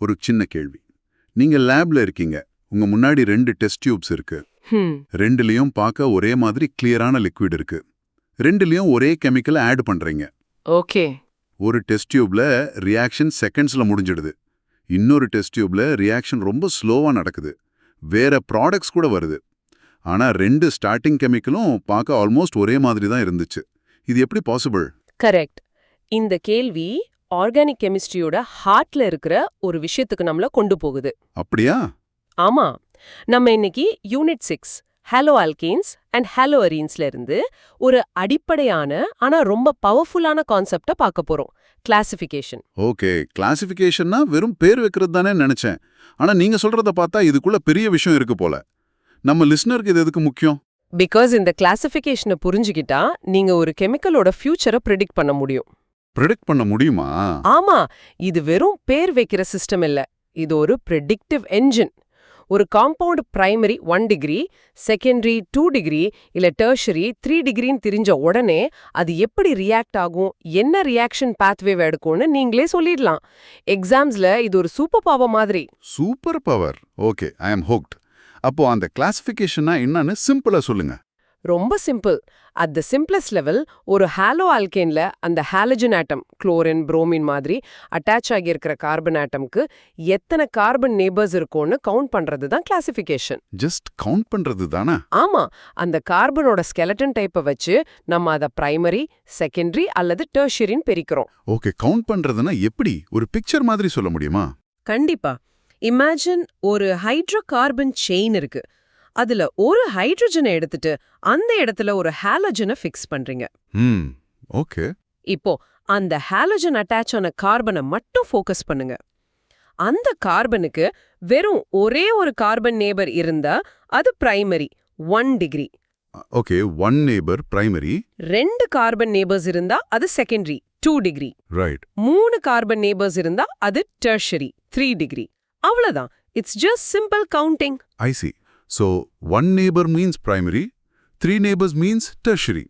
ஒரு சின்ன கேள்வி. நீங்க லேப்ல இருக்கீங்க. உங்க முன்னாடி 2 டெஸ்ட் டியூப்ஸ் இருக்கு. ரெண்டுலயும் பார்க்க ஒரே மாதிரி கிளியரான லிக்விட் இருக்கு. ரெண்டுலயும் ஒரே கெமிக்கல் ஆட் பண்றீங்க. ஓகே. ஒரு டெஸ்ட் டியூப்ல ரியாக்ஷன் செகண்ட்ஸ்ல முடிஞ்சிடுது. இன்னொரு டெஸ்ட் டியூப்ல ரியாக்ஷன் ரொம்ப ஸ்லோவா நடக்குது. வேற ப்ராடக்ட்ஸ் கூட வருது. ஆனா 2 ஸ்டார்டிங் கெமிக்கலும் பார்க்க ஆல்மோஸ்ட் ஒரே மாதிரி தான் இருந்துச்சு. இது எப்படி பாசிபிள்? கரெக்ட். இந்த கேள்வி ஆர்கானிக் கெமிஸ்ட்ரியோட ஹார்ட்ல இருக்கிற ஒரு விஷயத்துக்கு நம்மள கொண்டு போகுது. அப்படியா? ஆமா. நம்ம இன்னைக்கு யூனிட் 6 ஹாலோ ஆல்கேன்ஸ் அண்ட் ஹாலோ அரீன்ஸ்ல இருந்து ஒரு அடிப்படையான ஆனா ரொம்ப பவர்ஃபுல்லான கான்செப்ட பார்க்க போறோம். கிளாசிஃபிகேஷன். ஓகே, கிளாசிஃபிகேஷன்னா வெறும் பேர் வைக்கிறது தானே நினைச்சேன். ஆனா நீங்க சொல்றத பார்த்தா இதுக்குள்ள பெரிய விஷயம் இருக்கு போல. நம்ம லிஸ்னருக்கு இது எதுக்கு முக்கியம்? பிகாஸ் இந்த கிளாசிஃபிகேஷனை புரிஞ்சுக்கிட்டா நீங்க ஒரு கெமிக்கலோட ஃபியூச்சரை ப்ரெடிக்ட் பண்ண முடியும். ப்ரெடிக்ட் பண்ண முடியுமா? ஆமா. இது வெறும் பேர் வைக்கிற சிஸ்டம் இல்ல. இது ஒரு ப்ரெடிக்டிவ் என்ஜின். ஒரு compound primary 1 degree, secondary 2 degree, இல்ல டெர்ஷரி 3 டிகிரின்னு தெரிஞ்ச உடனே அது எப்படி ரியாக்ட் ஆகும், என்ன ரியாக்ஷன் பாத்வேவ் எடுக்கும்னு நீங்களே சொல்லிடலாம். எக்ஸாம்ஸ்ல இது ஒரு சூப்பர் பவர் மாதிரி. Super power. ஓகே, ஐ அம் ஹுக்ட். அப்போ அந்த கிளாசிஃபிகேஷனா என்னன்னு சிம்பிளா சொல்லுங்க. ரொம்ப simple. At the simplest level, ஒரு ஹாலோ ஆல்கேன்ல அந்த ஹாலஜன் ஆட்டம், குளோரின், புரோமின் மாதிரி அட்டாச் ஆகியிருக்கிற கார்பன் ஆட்டம்க்கு எத்தனை கார்பன் நேபர்ஸ் இருக்கும்னு கவுண்ட் பண்றது தான் கிளாசிஃபிகேஷன். ஜஸ்ட் கவுண்ட் பண்றது தானா? ஆமா. அந்த கார்பனோட ஸ்கெலட்டன் டைப்பை வச்சு நம்ம அதை பிரைமரி, செகண்டரி அல்லது டெர்ஷரின்னு பிரிக்கிறோம். ஓகே, கவுண்ட் பண்றதுன்னா எப்படி? ஒரு பிக்சர் மாதிரி சொல்ல முடியுமா? கண்டிப்பா. இமேஜின் ஒரு ஹைட்ரோ கார்பன் செயின் இருக்கு. அதுல ஒரு ஹைட்ரஜனை எடுத்துட்டு அந்த இடத்துல ஒரு ஹாலஜனை ஃபிக்ஸ் பண்றீங்க. ஓகே. இப்போ அந்த ஹாலஜன் அட்டாச் ஆன கார்பனை மட்டும் ஃபோக்கஸ் பண்ணுங்க. அந்த கார்பனுக்கு வெறும் ஒரே ஒரு கார்பன் நேபர் இருந்தா அது primary 1 degree. Okay, 1 neighbour primary. 2 carbon neighbours இருந்தா அது secondary 2 degree. Right. 3 carbon neighbours இருந்தா அது டெர்ஷரி 3 டிகிரி. அவ்வளவுதான். It's just simple counting. I see. So, 1 neighbor means primary, 3 neighbors means tertiary.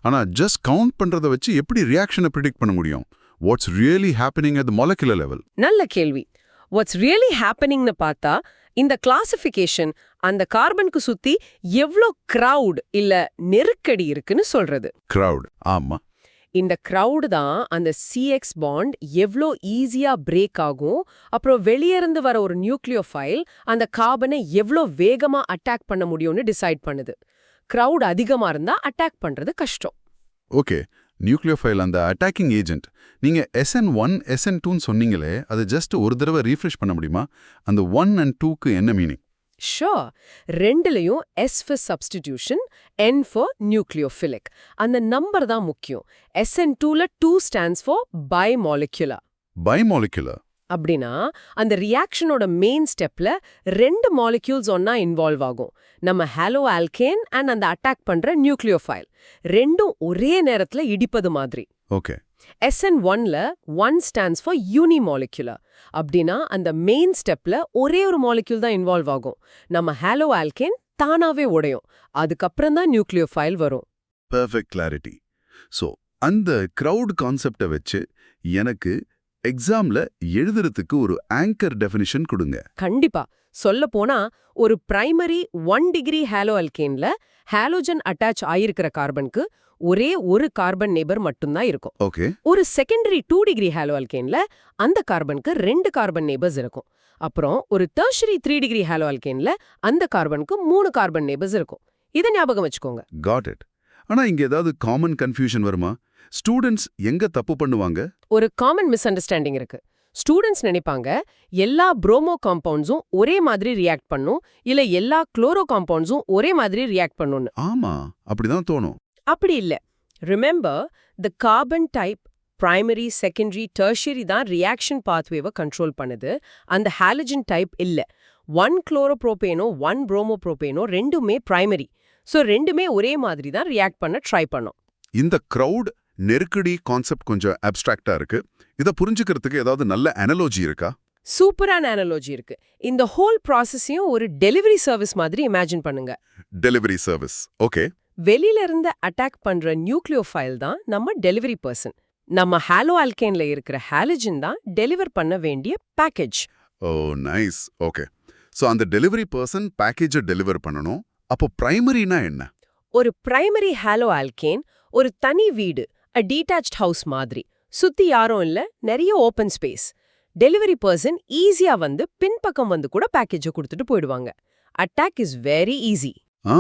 ஆனா just count பண்றத வச்சு எப்படி ரியாக்ஷனை ப்ரெடிக்ட் பண்ண முடியும்? What's really happening at the molecular level? நல்ல கேள்வி. What's really happeningனு பார்த்தா, இந்த கிளாசிஃபிகேஷன் அந்த கார்பனுக்கு சுத்தி எவ்ளோ கிரவுட் இல்ல நெருக்கடி இருக்குன்னு சொல்றது. கிரவுட். ஆமா. இந்த கிரவுட் தான் அந்த CX பாண்ட் எவ்ளோ ஈஸியா பிரேக் ஆகும், அப்புறம் வெளியிருந்து வர ஒரு நியூக்ளியோஃபைல் அந்த கார்பனை எவ்ளோ வேகமா அட்டாக் பண்ண முடியும்னு டிசைட் பண்ணுது. கிரவுட் அதிகமா இருந்தா அட்டாக் பண்றது கஷ்டம். ஓகே, நியூக்ளியோஃபைல் அந்த அட்டாக்கிங் ஏஜென்ட். நீங்க SN1, SN2ன்னு சொன்னீங்களே, அது ஜஸ்ட் ஒரு தடவை ரீஃப்ரெஷ் பண்ண முடியுமா? அந்த 1 and 2க்கு என்ன மீனிங்? ஷோர். ரெண்டுலையும் S for substitution, N for nucleophilic. அந்த நம்பர் தான் முக்கியம். SN2ல 2 stands for bimolecular. பைமாலிகுலர். அப்படின்னா அந்த ரியாக்ஷனோட மெயின் ஸ்டெப்ல 2 மாலிக்யூல்ஸ் ஒன்னா இன்வால்வ் ஆகும். நம்ம ஹாலோ ஆல்கேன் அண்ட் அந்த அட்டாக் பண்ற நியூக்ளியோஃபைல் ரெண்டும் ஒரே நேரத்துல இடிப்பது மாதிரி. ஓகே. SN1ல 1 stands for unimolecular. அப்படின்னா அந்த மெயின் ஸ்டெப்ல ஒரே ஒரு மாலிக்யூல் தான் இன்வால்வ் ஆகும். நம்ம ஹாலோ ஆல்கேன் தானாவே உடையும். அதுக்கப்புறம் தான் நியூக்ளியோஃபைல் வரும். Perfect clarity. ஸோ அந்த கிரவுட் கான்செப்டை வச்சு எனக்கு எக்ஸாம்ல எழுதுறதுக்கு ஒரு ஆங்கர் டெஃபினிஷன் கொடுங்க. கண்டிப்பா. சொல்ல போனா ஒரு பிரைமரி 1 டிகிரி ஹாலோ ஆல்கேன்ல ஹாலோஜன் அட்டாச் ஆயிருக்கிற கார்பனுக்கு ஒரே ஒரு கார்பன் நேபர் மட்டும்தான் இருக்கும். ஓகே. ஒரு செகண்டரி 2 டிகிரி ஹாலோ ஆல்கேன்ல அந்த கார்பனுக்கு 2 கார்பன் நேபர்ஸ் இருக்கும். அப்புறம் ஒரு டெர்ஷரி 3 டிகிரி ஹாலோ ஆல்கேன்ல அந்த கார்பனுக்கு 3 கார்பன் நேபர்ஸ் இருக்கும். இதை ஞாபகம் வச்சுக்கோங்க. Got it. ஆனா இங்க ஏதாவது காமன் கன்ஃபியூஷன் வருமா? ஸ்டூடெண்ட்ஸ் எங்க தப்பு பண்ணுவாங்க? ஒரு காமன் மிஸ் அண்டர்ஸ்டாண்டிங் இருக்கு. ஸ்டூடெண்ட்ஸ் நினைப்பாங்க எல்லா புரோமோ காம்பவுண்ட்ஸும் ஒரே மாதிரி ரியாக்ட் பண்ணும், இல்ல எல்லா குளோரோ காம்பவுண்ட்ஸும் ஒரே மாதிரி ரியாக்ட் பண்ணும்னு. ஆமா, அப்படிதான் தோணும். அப்படி இல்ல. Remember, the carbon type primary, secondary, tertiary தான் ரியாக்ஷன் பாத்வேவை கண்ட்ரோல் பண்ணுது. அந்த ஹாலஜன் டைப் இல்ல. 1 குளோரோப்ரோபேனோ 1 புரோமோப்ரோபேனோ ரெண்டுமே பிரைமரி. ஸோ ரெண்டுமே ஒரே மாதிரி தான் ரியாக்ட் பண்ண ட்ரை பண்ணும். இந்த கிரவுட் நெருக்கடி கான்செப்ட் கொஞ்சம் அப்டிராக்டா இருக்கு. இதை புரிஞ்சுக்கிறதுக்கு ஏதாவது நல்ல அனாலஜி இருக்கா? சூப்பரான அனாலஜி இருக்கு. இந்த ஹோல் ப்ராசஸையும் ஒரு டெலிவரி சர்வீஸ் மாதிரி இமேஜின் பண்ணுங்க. Delivery service. ஓகே. வெளியில இருந்து அட்டாக் பண்ற நியூக்ளியோஃபைல் தான் நம்ம டெலிவரி பர்சன். நம்ம ஹாலோ ஆல்கேன்ல இருக்கிற ஹாலஜன் தான் டெலிவர் பண்ண வேண்டிய பேக்கேஜ். ஓ நைஸ். ஓகே. ஸோ அந்த டெலிவரி பர்சன் பேக்கேஜை டெலிவர் பண்ணணும். அப்போ பிரைமரினா என்ன? ஒரு பிரைமரி ஹாலோ ஆல்கேன் ஒரு தனி வீடு, டீடாச்ட் ஹவுஸ் மாதிரி. சுத்தி யாரும் இல்ல, நிறைய ஓபன் ஸ்பேஸ். டெலிவரி பர்சன் ஈஸியா வந்து பின்பக்கம் வந்து கூட பேக்கேஜை கொடுத்துட்டு போயிடுவாங்க. Attack is very easy. ஆ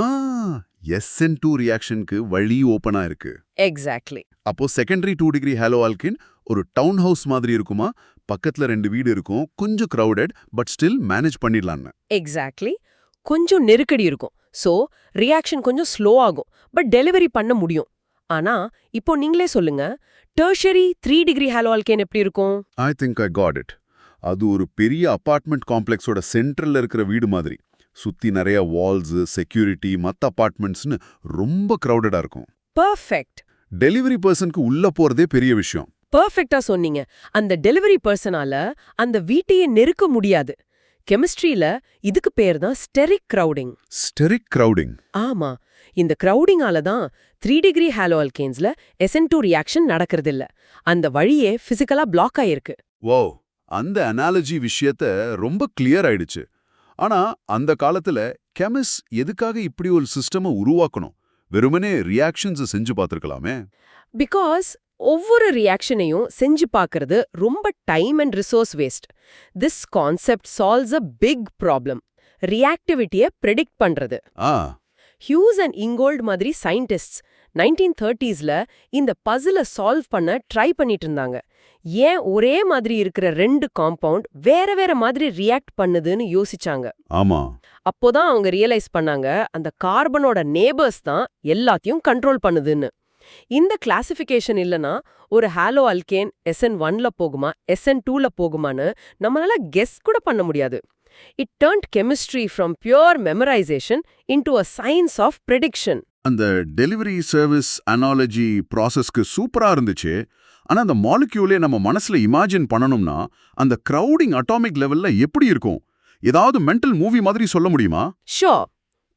SN2 ரியாக்ஷனுக்கு வழி ஓப்பனா இருக்கு. எக்ஸாக்ட்லி. அப்போ செகண்டரி 2 டிகிரி ஹாலோ ஆல்கின் ஒரு டவுன் ஹவுஸ் மாதிரி இருக்குமா? பக்கத்துல 2 வீடு இருக்கும், கொஞ்சம் crowded பட் ஸ்டில் மேனேஜ் பண்ணிடலான்னு. எக்ஸாக்ட்லி. கொஞ்சம் நெருக்கடி இருக்கும். சோ ரியாக்ஷன் கொஞ்சம் ஸ்லோ ஆகும், பட் டெலிவரி பண்ண முடியும். ஆனா இப்போ நீங்களே சொல்லுங்க, டெர்ஷரி 3 டிகிரி ஹாலோ ஆல்கேன் எப்படி இருக்கும்? I think I got it. அது ஒரு பெரிய அபார்ட்மெண்ட் காம்ப்ளெக்ஸோட சென்டர்ல இருக்கிற வீடு மாதிரி. சுத்தி நிறைய வால்ஸ், செக்யூரிட்டி, மத்த அபார்ட்மெண்ட்ஸ்னு ரொம்ப crowded-ஆ இருக்கும். பெர்ஃபெக்ட். டெலிவரி பர்சனுக்கு உள்ள போறதே பெரிய விஷயம். பெர்ஃபெக்ட்டா சொன்னீங்க. அந்த டெலிவரி பர்சனால அந்த வீட்டையே நெருக்க முடியாது. கெமிஸ்ட்ரியில இதுக்கு பேர் தான் ஸ்டெரிக் கிரவுடிங். Steric crowding. ஆமா, இந்த கிரவுடிங்கால தான் 3 டிகிரி ஹாலோ ஆல்கேன்ஸ்ல SN2 ரியாக்ஷன் நடக்கிறதில்ல. அந்த வழியே பிசிக்கலா பிளாக் ஆயிருக்கு. வோ, அந்த அனாலஜி விஷயத்த ரொம்ப கிளியர் ஆயிடுச்சு. ஆனா அந்த காலத்துல கெமிஸ் எதுக்காக இப்படி ஒரு சிஸ்டமை உருவாக்கணும்? வெறுமனே ரியாக்ஷன்ஸ் செஞ்சு பார்த்திருக்கலாமே. பிகாஸ் ஒவ்வொரு ரியாக்ஷனையும் செஞ்சு பார்க்கறது ரொம்ப time and resource waste. This concept solves a big problem. ரியாக்டிவிட்டியை ப்ரெடிக்ட் பண்றது. ஆ ஹியூஸ் அண்ட் இங்கோல்ட் மாதிரி சயின்டிஸ்ட்ஸ் 1930ஸ்ல இந்த பசில சால்வ் பண்ண ட்ரை பண்ணிட்டு இருந்தாங்க. ஏன் ஒரே மாதிரி இருக்கிற 2 காம்பவுண்ட் வேற வேற மாதிரி ரியாக்ட் பண்ணுதுன்னு யோசிச்சாங்க. ஆமா. அப்போதான் அவங்க ரியலைஸ் பண்ணாங்க, அந்த கார்பனோட நேபர்ஸ் தான் எல்லாத்தையும் கண்ட்ரோல் பண்ணுதுன்னு. இந்த கிளாசிஃபிகேஷன் இல்லனா ஒரு ஹாலோ அல்கேன் SN1ல போகுமா SN2ல போகுமான்னு நம்மளால கெஸ் கூட பண்ண முடியாது. It turned chemistry from pure memorization into a science of prediction. அந்த டெலிவரி சர்வீஸ் அனாலஜி ப்ராசஸ்க்கு சூப்பரா இருந்துச்சு. ஆனா அந்த மாலிக்யூலே நம்ம மனசுல இமேஜின் பண்ணணும்னா அந்த கிரவுடிங் அட்டாமிக் லெவல்ல எப்படி இருக்கும்? ஏதாவது மென்டல் மூவி மாதிரி சொல்ல முடியுமா? Sure.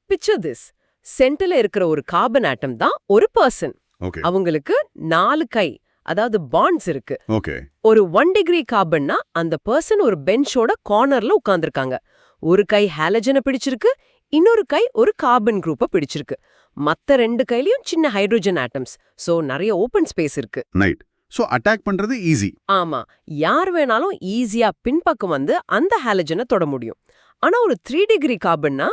Picture this. சென்டர்ல இருக்கிற ஒரு கார்பன் ஆட்டம் தான் ஒரு பர்சன். ஓகே. அவங்களுக்கு 4 கை, அதாவது பாண்ட்ஸ் இருக்கு. ஓகே. ஒரு 1 டிகிரி கார்பன்னா அந்த பர்சன் ஒரு பெஞ்சோட கார்னர்ல உட்கார்ந்திருக்காங்க. ஒரு கை ஹாலஜனை பிடிச்சிருக்கு, இன்னொரு கை ஒரு கார்பன் குரூப்பை பிடிச்சிருக்கு. மத்த 2 கையிலயும் சின்ன ஹைட்ரோஜன் ஆட்டம்ஸ். சோ நிறைய ஓபன் ஸ்பேஸ் இருக்கு. நைட். சோ அட்டாக் பண்றது ஈஸி. ஆமா, யார் வேணாலும் ஈஸியா பின்பக்கம் வந்து அந்த ஹாலஜனை தொட முடியும். ஆனா ஒரு 3 டிகிரி கார்பன்னா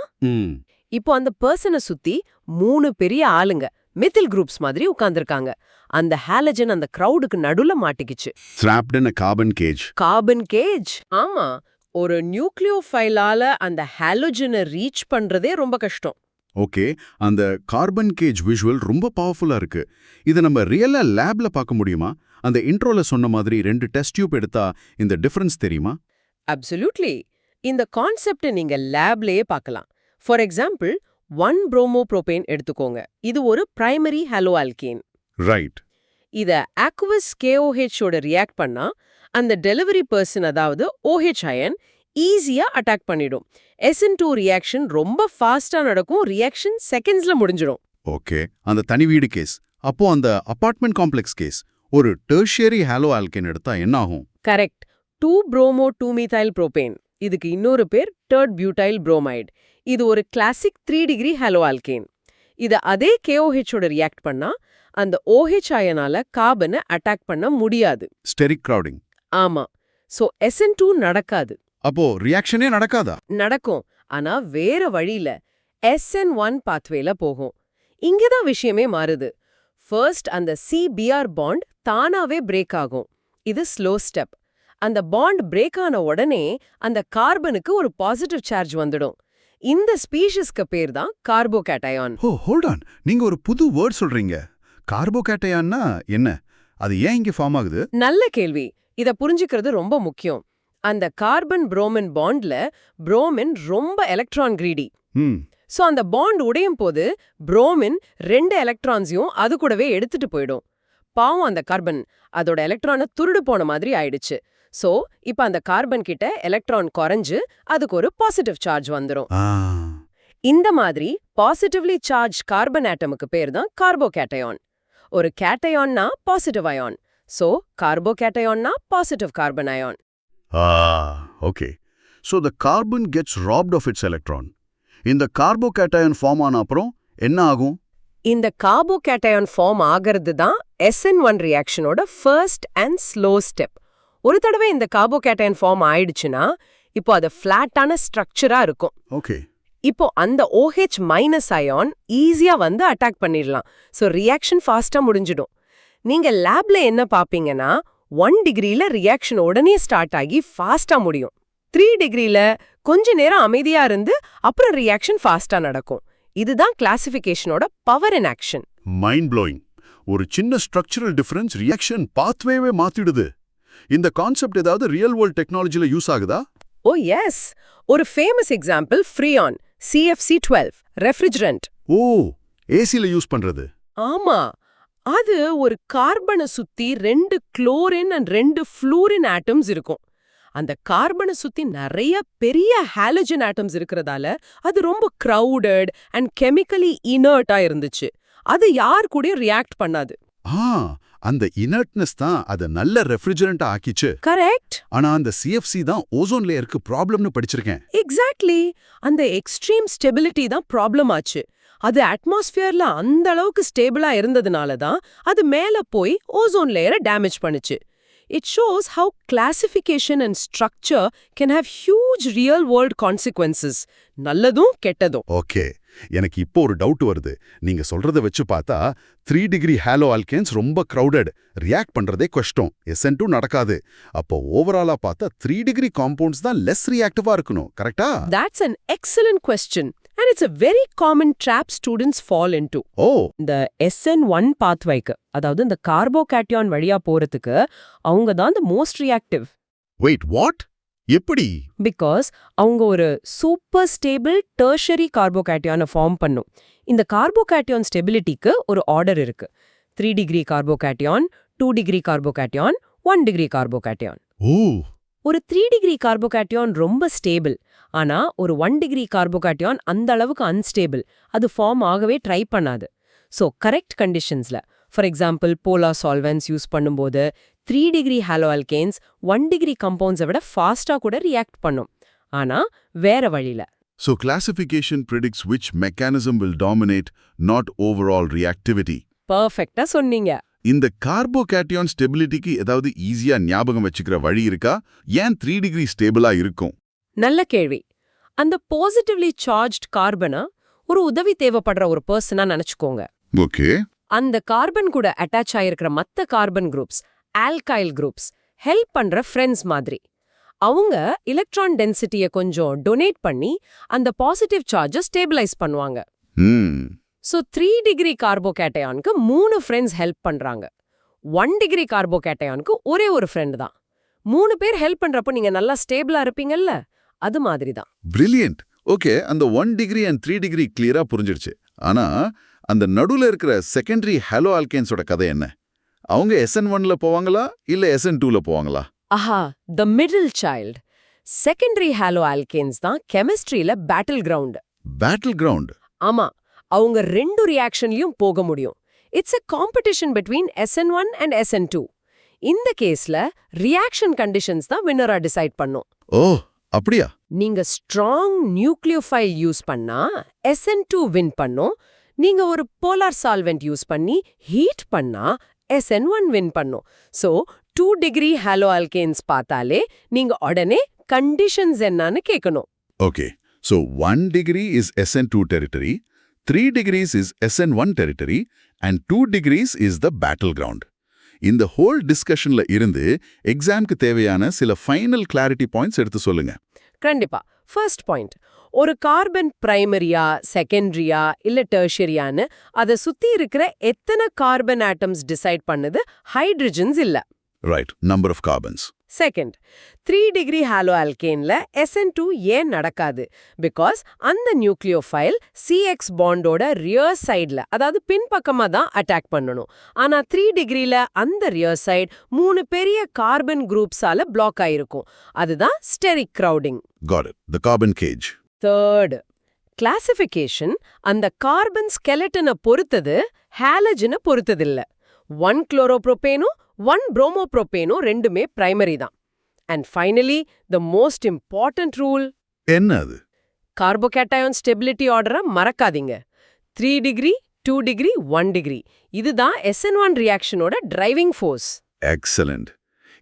இப்போ அந்த பர்சனை சுத்தி 3 பெரிய ஆளுங்க மெத்தில் குரூப்ஸ் மாதிரி உட்கார்ந்திருக்காங்க. அந்த ஹாலஜன் அந்த கிரவுடுக்கு நடுல மாட்டிக்கிச்சு. trapped in a carbon cage. Carbon cage. ஆமா, ஒரு நியூக்ளியோஃபைலால அந்த ஹாலோஜனை ரீச் பண்றதே ரொம்ப கஷ்டம். ஓகே. அந்த கார்பன் கேஜ் விஷுவல் ரொம்ப பவர்ஃபுல்லா இருக்கு. இதை நம்ம ரியலா லேப்ல பார்க்க முடியுமா? அந்த இன்ட்ரோல சொன்ன மாதிரி 2 டெஸ்ட் டியூப் எடுத்தா இந்த டிஃபரன்ஸ் தெரியுமா? அப்சல்யூட்லி. இந்த கான்செப்டை நீங்க லேப்லயே பார்க்கலாம். ஃபார் எக்ஸாம்பிள் 1 புரோமோப்ரோபேன் எடுத்துக்கோங்க. இது ஒரு பிரைமரி ஹாலோ ஆல்கேன். ரைட். இத அக்வஸ் KOH ஓட ரியாக்ட் பண்ணா அந்த டெலிவரி பர்சன், அதாவது OH அயன் ஈஸியா அட்டாக் பண்ணிடும். SN2 ரியாக்ஷன் ரொம்ப ஃபாஸ்டா நடக்கும். ரியாக்ஷன் செகண்ட்ஸ்ல முடிஞ்சிடும். ஓகே. அந்த தனி வீடு கேஸ். அப்போ அந்த அபார்ட்மெண்ட் காம்ப்ளெக்ஸ் கேஸ் ஒரு டெர்ஷியரி ஹாலோ ஆல்கேன் எடுத்தா என்ன ஆகும்? கரெக்ட். 2 promo 2 methyl propane. இதுக்கு இன்னொரு பேர் டர்ட் பியூட்டைல் புரோமைடு. இது ஒரு கிளாசிக் 3 டிகிரி ஹாலோ ஆல்கேன். இத அதே KOH ஓட ரியாக்ட் பண்ணா அந்த OH அயனால கார்பனை அட்டாக் பண்ண முடியாது. Steric crowding. ஆமா. சோ SN2 நடக்காது. அப்போ ரியாக்ஷனே நடக்காதா? நடக்கும், ஆனா வேற வழியில SN1 பாத்வேல போகும். இங்கதான் விஷயமே மாறுது. ஃபர்ஸ்ட் அந்த CBr பாண்ட் தானாவே பிரேக் ஆகும். இது ஸ்லோ ஸ்டெப். அந்த பாண்ட் பிரேக் ஆன உடனே அந்த கார்பனுக்கு ஒரு பாசிட்டிவ் சார்ஜ் வந்துடும். இந்த ஸ்பீஷிஸ்க்கு பேர் தான் கார்போகேட்டயான். ஓ ஹோல்ட் ஆன், நீங்க ஒரு புது வேர்ட் சொல்றீங்க. கார்போகேட்டயான்னா என்ன? அது ஏன் இங்க ஃபார்ம் ஆகுது? நல்ல கேள்வி. இத புரிஞ்சுக்கிறது ரொம்ப முக்கியம். அந்த கார்பன் புரோமின் பாண்ட்ல புரோமின் ரொம்ப எலக்ட்ரான் கிரீடி. சோ அந்த பாண்ட் உடையும் போது புரோமின் 2 எலக்ட்ரான்ஸையும் அது கூடவே எடுத்துட்டு போயிடும். பாவம் அந்த கார்பன் அதோட எலக்ட்ரானை துருடு போன மாதிரி ஆயிடுச்சு. சோ இப்ப அந்த கார்பன் கிட்ட எலக்ட்ரான் குறைஞ்சு அதுக்கு ஒரு பாசிட்டிவ் சார்ஜ் வந்துரும். இந்த மாதிரி பாசிட்டிவ்லி சார்ஜ் கார்பன் ஆட்டமுக்கு பேர் தான் கார்போகேட்டயான். ஒரு கேட்டயான்னா பாசிட்டிவ் அயான். சோ கார்போகேட்டயான்னா positive carbon ion. Okay. So the carbon gets robbed of its electron. இந்த கார்போகேட்டையான் ஃபார்ம் ஆன அப்புறம் என்ன ஆகும்? இந்த கார்போகேட்டையான் ஃபார்ம் ஆகிறது தான் SN1 ரியாக்ஷனோட ஃபர்ஸ்ட் அண்ட் ஸ்லோ ஸ்டெப். ஒரு தடவை இந்த கார்போகேட்டையான் ஃபார்ம் ஆயிடுச்சுன்னா இப்போ அது ஃபிளாட்டான ஸ்ட்ரக்சரா இருக்கும். ஓகே. இப்போ அந்த OH மைனஸ் அயான் ஈஸியா வந்து அட்டாக் பண்ணிடலாம். ஸோ ரியாக்ஷன் ஃபாஸ்டா முடிஞ்சிடும். நீங்க லேப்ல என்ன பாப்பீங்கன்னா 1 டிகிரில ரியாக்ஷன் உடனே ஸ்டார்ட் ஆகி ஃபாஸ்டா முடியும். 3 டிகிரில கொஞ்ச நேரம் அமைதியா இருந்து அப்புறம் ரியாக்ஷன் ஃபாஸ்டா நடக்கும். இதுதான் கிளாசிஃபிகேஷனோட power in action. Mind blowing. ஒரு சின்ன ஸ்ட்ரக்சரல் டிஃபரன்ஸ் ரியாக்ஷன் பாத்வேவே மாத்திடுது. இந்த கான்செப்ட் ஏதாவது ரியல் வேர்ல்ட் டெக்னாலஜில யூஸ் ஆகுதா? Oh yes. ஒரு famous example freon CFC12 refrigerant. Oh, ஏசில யூஸ் பண்றது. ஆமா, அது ஒரு கார்பனை சுத்தி 2 குளோரின் அண்ட் 2 ஃப்ளூரின் ஆட்டம்ஸ் இருக்கும். அந்த கார்பனை சுத்தி நிறைய பெரிய ஹாலஜன் ஆட்டம்ஸ் இருக்கிறதால அது ரொம்ப கிரவுடட் அண்ட் கெமிக்கலி இனர்ட்டா இருந்துச்சு. அது யார் கூடயும் ரியாக்ட் பண்ணாது. அந்த இனர்ட்னஸ் தான் அத நல்ல ரெஃப்ரிஜரண்டா ஆக்கிச்சு. கரெக்ட். ஆனா அந்த CFC தான் ஓசோன் லேயருக்கு ப்ராப்ளம்னு படிச்சிருக்கேன். எக்ஸாக்ட்லி. அந்த எக்ஸ்ட்ரீம் ஸ்டெபிலிட்டி தான் ப்ராப்ளம் ஆச்சு. அது அட்மாஸ்பியர்ல அந்த அளவுக்கு ஸ்டேபிளா இருந்ததுனால தான் அது மேல போய் ஓசோன் லேயரை டேமேஜ் பண்ணுச்சு. It shows how classification and structure can have huge real world consequences. நல்லதும் கெட்டதும். ஓகே, எனக்கு இப்போ ஒரு டவுட் வருது. நீங்க சொல்றத வச்சு பார்த்தா 3 டிகிரி ஹாலோ ஆல்கேன்ஸ் ரொம்ப கிரவுடட், ரியாக்ட் பண்றதே கஷ்டம், SN2 நடக்காது. அப்போ ஓவராலா பார்த்தா 3 டிகிரி காம்பவுண்ட்ஸ் தான் லெஸ் ரியாக்டிவா இருக்கணும், கரெக்டா? That's an excellent question. And it's a very common trap students fall into. இந்த SN1 pathwayக்கு, அதாவது இந்த கார்போகேட்யான் வழியா போறதுக்கு அவங்க தான் the most reactive. Wait, what? எப்படி? Because அவங்க ஒரு சூப்பர் ஸ்டேபிள் டெர்ஷரி கார்போகேட்யானை ஃபார்ம் பண்ணும். இந்த கார்போகேட்யான் ஸ்டெபிலிட்டிக்கு ஒரு ஆர்டர் இருக்கு. 3 டிகிரி கார்போகேட்யான், 2 டிகிரி கார்போகேட்யான், 1 டிகிரி கார்போகேட்யான். ஒரு 3 டிகிரி கார்போகேட்யான் ரொம்ப ஸ்டேபிள். ஆனா ஒரு 1 டிகிரி கார்போகேட்யான் அந்த அளவுக்கு அன்ஸ்டேபிள். அது ஃபார்ம் ஆகவே ட்ரை பண்ணாது. ஸோ கரெக்ட் கண்டிஷன்ஸ்ல, for example polar solvents use பண்ணும்போது 3 டிகிரி ஹாலோ ஆல்கேன்ஸ் 1 டிகிரி கம்பவுண்ட்ஸை விட ஃபாஸ்டா கூட ரியாக்ட் பண்ணும். ஆனா வேற வழியில. So classification predicts which mechanism will dominate, not overall reactivity. பர்ஃபெக்ட்டா சொன்னீங்க. இந்த கார்போகேட்யான் ஸ்டெபிலிட்டிக்கு ஏதாவது ஈஸியா ஞாபகம் வச்சுக்கிற வழி இருக்கா? ஏன் 3 டிகிரி ஸ்டேபிளா இருக்கும்? நல்ல கேள்வி. அந்த பாசிட்டிவ்லி சார்ஜ்ட் கார்பனை ஒரு உதவி தேவைப்படுற ஒரு பர்சனா நினைச்சுக்கோங்க. ஓகே. அந்த கார்பன் கூட அட்டாச் ஆயிருக்கிற மத்த carbon groups, alkyl groups, help பண்ற ஃப்ரெண்ட்ஸ் மாதிரி. அவங்க எலக்ட்ரான் டென்சிட்டியை கொஞ்சம் டொனேட் பண்ணி அந்த பாசிட்டிவ் சார்ஜை ஸ்டேபிளைஸ் பண்ணுவாங்க. ஸோ 3 டிகிரி கார்போகேட்டையானுக்கு 3 ஃப்ரெண்ட்ஸ் ஹெல்ப் பண்றாங்க. 1 டிகிரி கார்போகேட்டையானுக்கு ஒரே ஒரு ஃப்ரெண்ட் தான். 3 பேர் ஹெல்ப் பண்றப்போ நீங்க நல்லா ஸ்டேபிளா இருப்பீங்கல்ல, அது மாதிரி தான். பிரில்லியன்ட். ஓகே, அந்த 1 டிகிரி அண்ட் 3 டிகிரி கிளியரா புரிஞ்சிடுச்சு. ஆனா அந்த நடுவுல இருக்கிற செகண்டரி ஹாலோ ஆல்கேன்ஸோட கதை என்ன? அவங்க SN1ல போவாங்களா இல்ல SN2ல போவாங்களா? Aha, the middle child. Secondary haloalkanes தான் கெமிஸ்ட்ரியில பேட்டில் கிரவுண்ட். Battle ground? ஆமா, அவங்க 2 ரியாக்ஷன்லயும் போக முடியும். It's a competition between SN1 and SN2. இந்த கேஸ்ல ரியாக்ஷன் கண்டிஷன்ஸ் தான் வின்னரா டிசைட் பண்ணும். ஓ, அப்படியா? நீங்க ஸ்ட்ராங் நியூக்ளியோஃபைல் யூஸ் பண்ணா SN2 வின் பண்ணும். நீங்க ஒரு போலார் சால்வெண்ட் யூஸ் பண்ணி ஹீட் பண்ணா SN1 வின் பண்ணும். சோ 2 டிகிரி ஹாலோ ஆல்கேன்ஸ் பார்த்தாலே நீங்க உடனே கண்டிஷன்ஸ் என்னன்னு கேட்கணும். Okay, so 1 degree is SN2 territory, 3 degrees is SN1 territory, and 2 degrees is the battleground. இந்த ஹோல் டிஸ்கஷன்ல இருந்து எக்ஸாம்க்கு தேவையான சில ஃபைனல் கிளாரிட்டி பாயிண்ட்ஸ் எடுத்து சொல்லுங்க. கண்டிப்பா. ஃபர்ஸ்ட் பாயிண்ட், ஒரு கார்பன் பிரைமரியா, செகண்டரியா இல்ல டெர்ஷரியான்னு அதை சுத்தி இருக்கிற எத்தனை கார்பன் ஆட்டம்ஸ் டிசைட் பண்ணுது ஹைட்ரஜன்ஸ் இல்ல. Right, number of carbons. Second, 3 degree ஹாலோ ஆல்கேன்ல SN2 ஏன் நடக்காது? பிகாஸ் அந்த நியூக்ளியோஃபைல் CX பாண்டோட ரியர் சைட்ல, அதாவது பின்பக்கமா தான் அட்டாக் பண்ணணும். ஆனா 3 டிகிரில அந்த ரியர் சைடு 3 பெரிய கார்பன் குரூப்ஸால பிளாக் ஆயிருக்கும். அதுதான் steric crowding. Got it. The carbon cage. Third, classification அந்த கார்பன் ஸ்கெலட்டனை பொறுத்தது, ஹாலஜனை பொறுத்ததில்ல. 1 குளோரோப்ரோபேனும் 1 புரோமோப்ரோபேனும் ரெண்டுமே பிரைமரி தான். And finally, the most important rule, என்ன அது? கார்போகேட்டையான் ஸ்டெபிலிட்டி ஆர்டரை மறக்காதீங்க. 3 டிகிரி 2 டிகிரி 1 டிகிரி இதுதான் SN1 ரியாக்ஷனோட டிரைவிங் ஃபோர்ஸ். எக்ஸலண்ட்.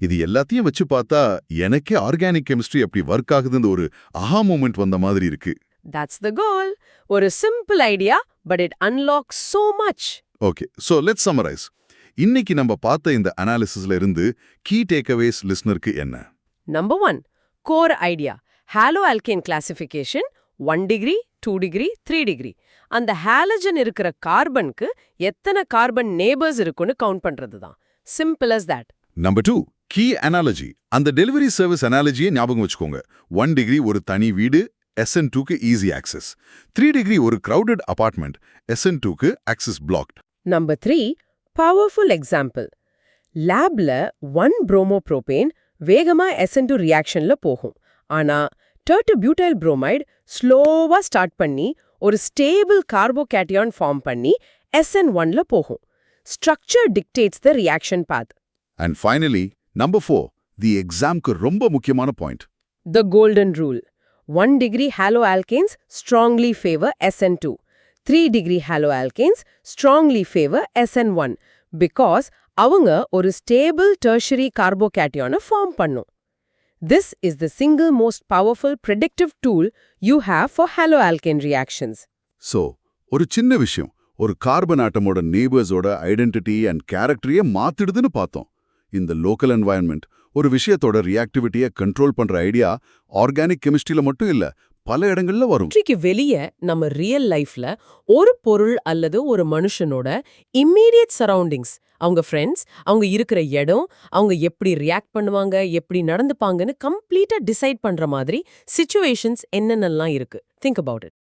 இது எல்லாத்தையும் வச்சு பார்த்தா எனக்கே ஆர்கானிக் கெமிஸ்ட்ரி எப்படி ஒர்க் ஆகுதுன்னு ஒரு ஆஹா மூமெண்ட் வந்த மாதிரி இருக்கு. That's the goal. ஒரு simple idea, but it unlocks so much. Okay, so let's summarise. இன்னைக்கு நம்ம பார்த்த இந்த அனாலிசிஸ்ல இருந்து கீ டேக்அவேஸ் லிஸ்னருக்கு என்ன? Number 1, core idea. Haloalkane classification 1 degree, 2 degree, 3 degree. அந்த ஹாலஜன் இருக்கிற கார்பனுக்கு எத்தனை கார்பன் நேபர்ஸ் இருக்குன்னு கவுண்ட் பண்றது தான். Simple as that. Number 2, key analogy. அந்த டெலிவரி சர்வீஸ் அனாலஜியை ஞாபகம் வச்சுக்கோங்க. 1 டிகிரி ஒரு தனி வீடு, SN2க்கு ஈஸி ஆக்சஸ். 3 டிகிரி ஒரு crowded அபார்ட்மெண்ட், SN2க்கு access blocked. Number 3, powerful example. லேப்ல 1 bromopropane வேகமா SN2 ரியாக்ஷன்ல போகும். ஆனா டர்ட்டபியூட்டைல் புரோமைடு ஸ்லோவா ஸ்டார்ட் பண்ணி ஒரு ஸ்டேபிள் கார்போகேட்டையான் ஃபார்ம் பண்ணி SN1ல போகும். Structure dictates the reaction path. And finally number 4, the எக்ஸாம்க்கு ரொம்ப முக்கியமான point. The golden rule. 1 degree haloalkanes strongly favor SN2. 3 degree haloalkanes strongly favor SN1 because அவங்க ஒரு stable tertiary carbocation form பண்ணும். This is the single most powerful predictive tool you have for haloalkane reactions. So ஒரு சின்ன விஷயம், ஒரு carbon ஆட்டமோட நேபர்ஸோட identity and கேரக்டரையே மாத்திடுதுன்னு பார்த்தோம். இந்த local environment ஒரு விஷயத்தோட ரியாக்டிவிட்டியை கண்ட்ரோல் பண்ற ஐடியா ஆர்கானிக் கெமிஸ்ட்ரியில மட்டும் இல்ல, பல இடங்கள்ல வரும். வெற்றிக்கு வெளியே நம்ம ரியல் லைஃப்ல ஒரு பொருள் அல்லது ஒரு மனுஷனோட இம்மீடியட் சரௌண்டிங்ஸ், அவங்க ஃப்ரெண்ட்ஸ், அவங்க இருக்கிற இடம், அவங்க எப்படி ரியாக்ட் பண்ணுவாங்க, எப்படி நடந்துப்பாங்கன்னு கம்ப்ளீட்டா டிசைட் பண்ற மாதிரி சிச்சுவேஷன்ஸ் என்னென்னலாம் இருக்கு. Think about it.